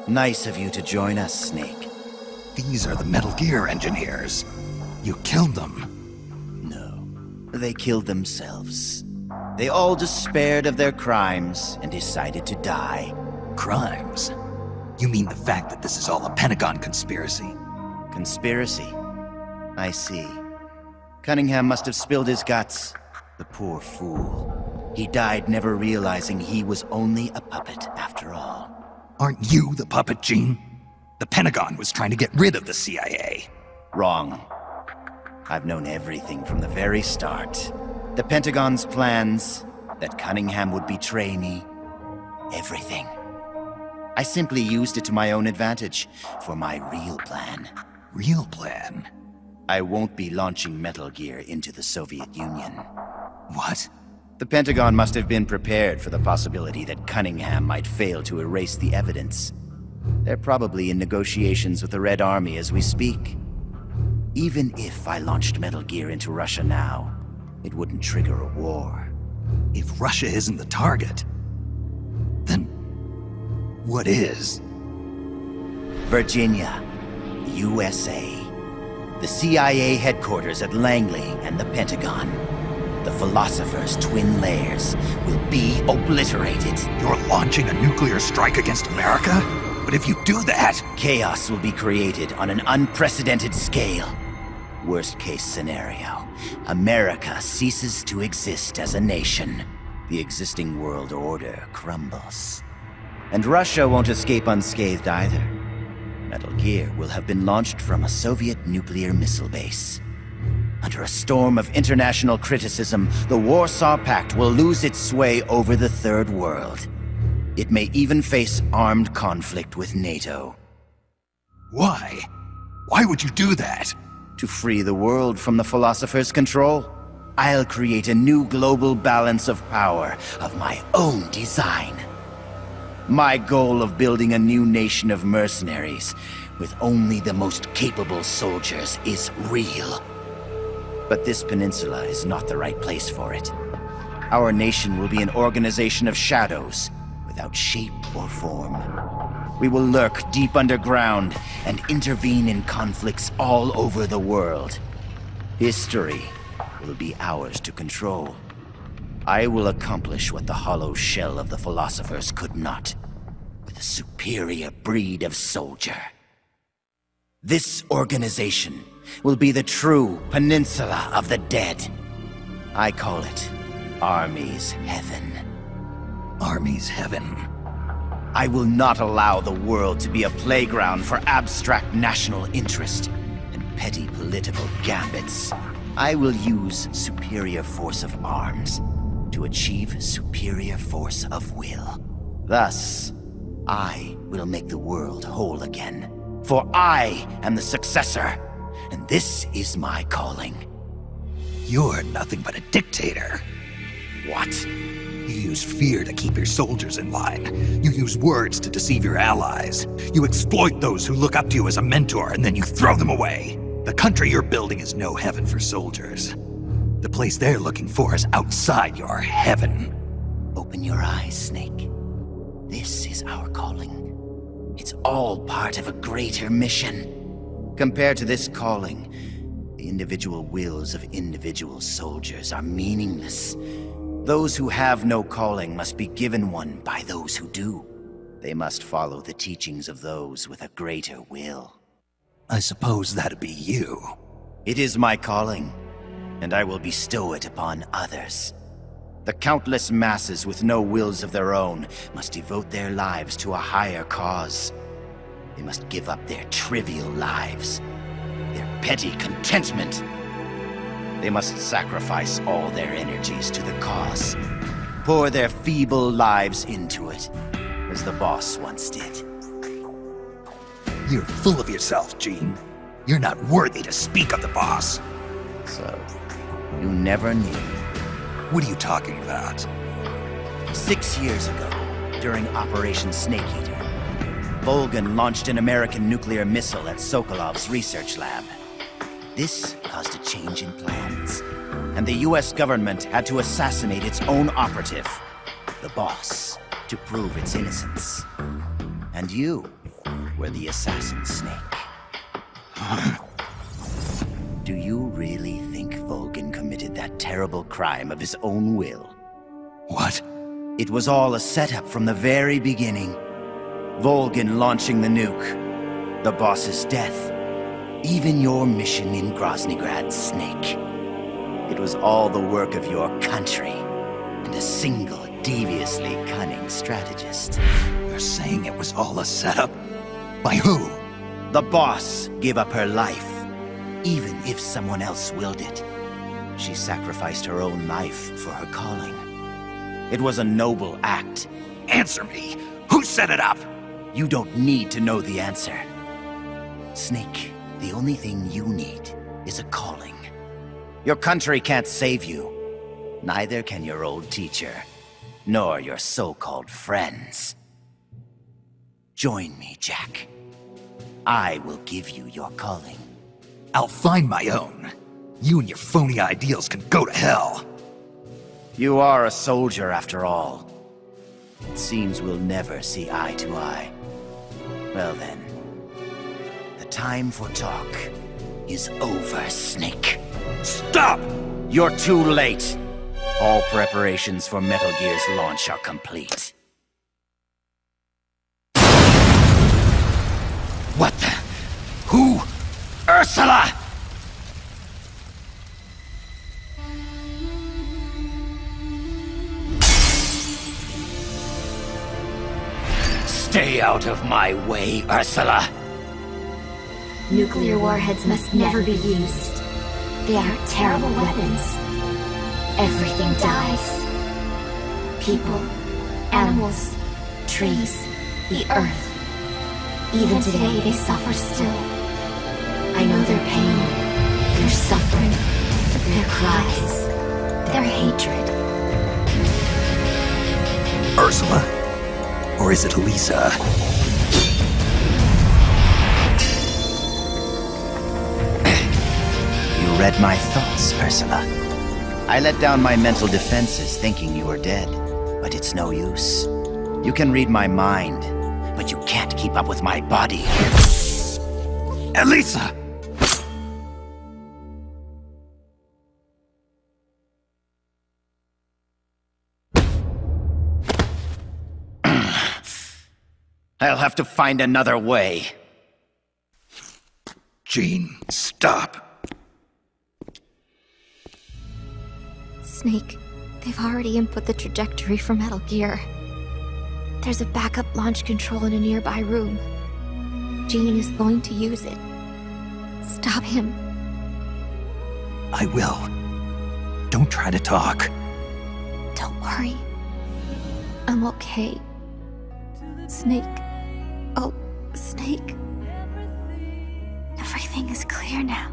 Nice of you to join us, Snake. These are the Metal Gear engineers. You killed them. No, they killed themselves. They all despaired of their crimes and decided to die. Crimes? You mean the fact that this is all a Pentagon conspiracy? Conspiracy? I see. Cunningham must have spilled his guts. The poor fool. He died never realizing he was only a puppet after all. Aren't you the puppet, Gene? The Pentagon was trying to get rid of the CIA. Wrong. I've known everything from the very start. The Pentagon's plans, that Cunningham would betray me. Everything. I simply used it to my own advantage, for my real plan. Real plan? I won't be launching Metal Gear into the Soviet Union. What? The Pentagon must have been prepared for the possibility that Cunningham might fail to erase the evidence. They're probably in negotiations with the Red Army as we speak. Even if I launched Metal Gear into Russia now, it wouldn't trigger a war. If Russia isn't the target, then what is? Virginia, USA. The CIA headquarters at Langley and the Pentagon. The Philosopher's twin layers will be obliterated. You're launching a nuclear strike against America? But if you do that... Chaos will be created on an unprecedented scale. Worst case scenario, America ceases to exist as a nation. The existing world order crumbles. And Russia won't escape unscathed either. Metal Gear will have been launched from a Soviet nuclear missile base. Under a storm of international criticism, the Warsaw Pact will lose its sway over the Third World. It may even face armed conflict with NATO. Why? Why would you do that? To free the world from the Philosopher's control, I'll create a new global balance of power of my own design. My goal of building a new nation of mercenaries with only the most capable soldiers is real. But this peninsula is not the right place for it. Our nation will be an organization of shadows, without shape or form. We will lurk deep underground and intervene in conflicts all over the world. History will be ours to control. I will accomplish what the hollow shell of the Philosophers could not, with a superior breed of soldier. This organization will be the true Peninsula of the Dead. I call it Army's Heaven. Army's Heaven? I will not allow the world to be a playground for abstract national interest and petty political gambits. I will use superior force of arms to achieve superior force of will. Thus, I will make the world whole again. For I am the successor, and this is my calling. You're nothing but a dictator. What? You use fear to keep your soldiers in line. You use words to deceive your allies. You exploit those who look up to you as a mentor, and then you throw them away. The country you're building is no heaven for soldiers. The place they're looking for is outside your heaven. Open your eyes, Snake. This is our calling. It's all part of a greater mission. Compared to this calling, the individual wills of individual soldiers are meaningless. Those who have no calling must be given one by those who do. They must follow the teachings of those with a greater will. I suppose that'd be you. It is my calling, and I will bestow it upon others. The countless masses with no wills of their own must devote their lives to a higher cause. They must give up their trivial lives, their petty contentment. They must sacrifice all their energies to the cause, pour their feeble lives into it, as the boss once did. You're full of yourself, Gene. You're not worthy to speak of the boss. So, you never knew. What are you talking about? 6 years ago, during Operation Snake Eater, Volgin launched an American nuclear missile at Sokolov's research lab. This caused a change in plans, and the US government had to assassinate its own operative, the boss, to prove its innocence. And you, were the assassin, Snake. Do you really think Volgin committed that terrible crime of his own will? What? It was all a setup from the very beginning. Volgin launching the nuke, the boss's death, even your mission in Groznygrad, Snake. It was all the work of your country, and a single, deviously cunning strategist. You're saying it was all a setup? By who? The boss gave up her life, even if someone else willed it. She sacrificed her own life for her calling. It was a noble act. Answer me! Who set it up? You don't need to know the answer. Snake, the only thing you need is a calling. Your country can't save you. Neither can your old teacher, nor your so-called friends. Join me, Jack. I will give you your calling. I'll find my own. You and your phony ideals can go to hell. You are a soldier, after all. It seems we'll never see eye to eye. Well then, the time for talk is over, Snake. Stop! You're too late. All preparations for Metal Gear's launch are complete. What the? Who? Ursula! Stay out of my way, Ursula! Nuclear warheads must never be used. They are terrible weapons. Everything dies. People, animals, trees, the earth. Even today they suffer still. I know their pain, their suffering, their cries, their hatred. Ursula? Or is it Elisa? You read my thoughts, Ursula. I let down my mental defenses thinking you were dead, but it's no use. You can read my mind, but you can't keep up with my body. Elisa! I'll have to find another way. Jean, stop. Snake, they've already input the trajectory for Metal Gear. There's a backup launch control in a nearby room. Jean is going to use it. Stop him. I will. Don't try to talk. Don't worry. I'm okay. Snake. Oh, Snake. Everything is clear now.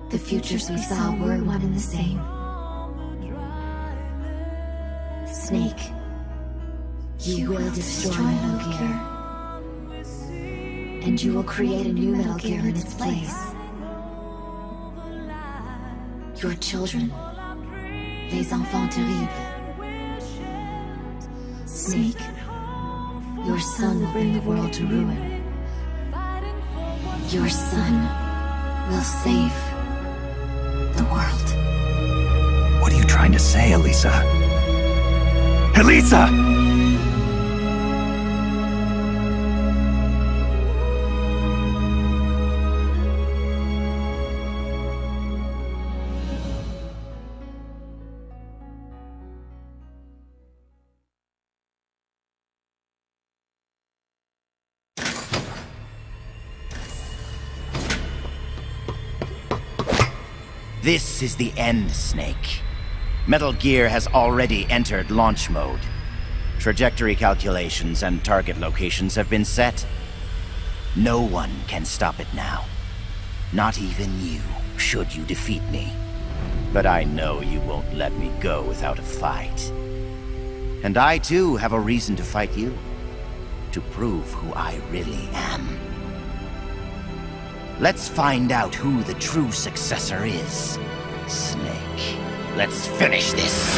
The futures we saw were one and the same. Snake, you will destroy Metal Gear. And you will create a new Metal Gear in its place. Your children, les enfants terribles. Snake, your son will bring the world to ruin. Your son will save the world. What are you trying to say, Elisa? Elisa! This is the end, Snake. Metal Gear has already entered launch mode. Trajectory calculations and target locations have been set. No one can stop it now. Not even you, should you defeat me. But I know you won't let me go without a fight. And I too have a reason to fight you. To prove who I really am. Let's find out who the true successor is. Snake, let's finish this.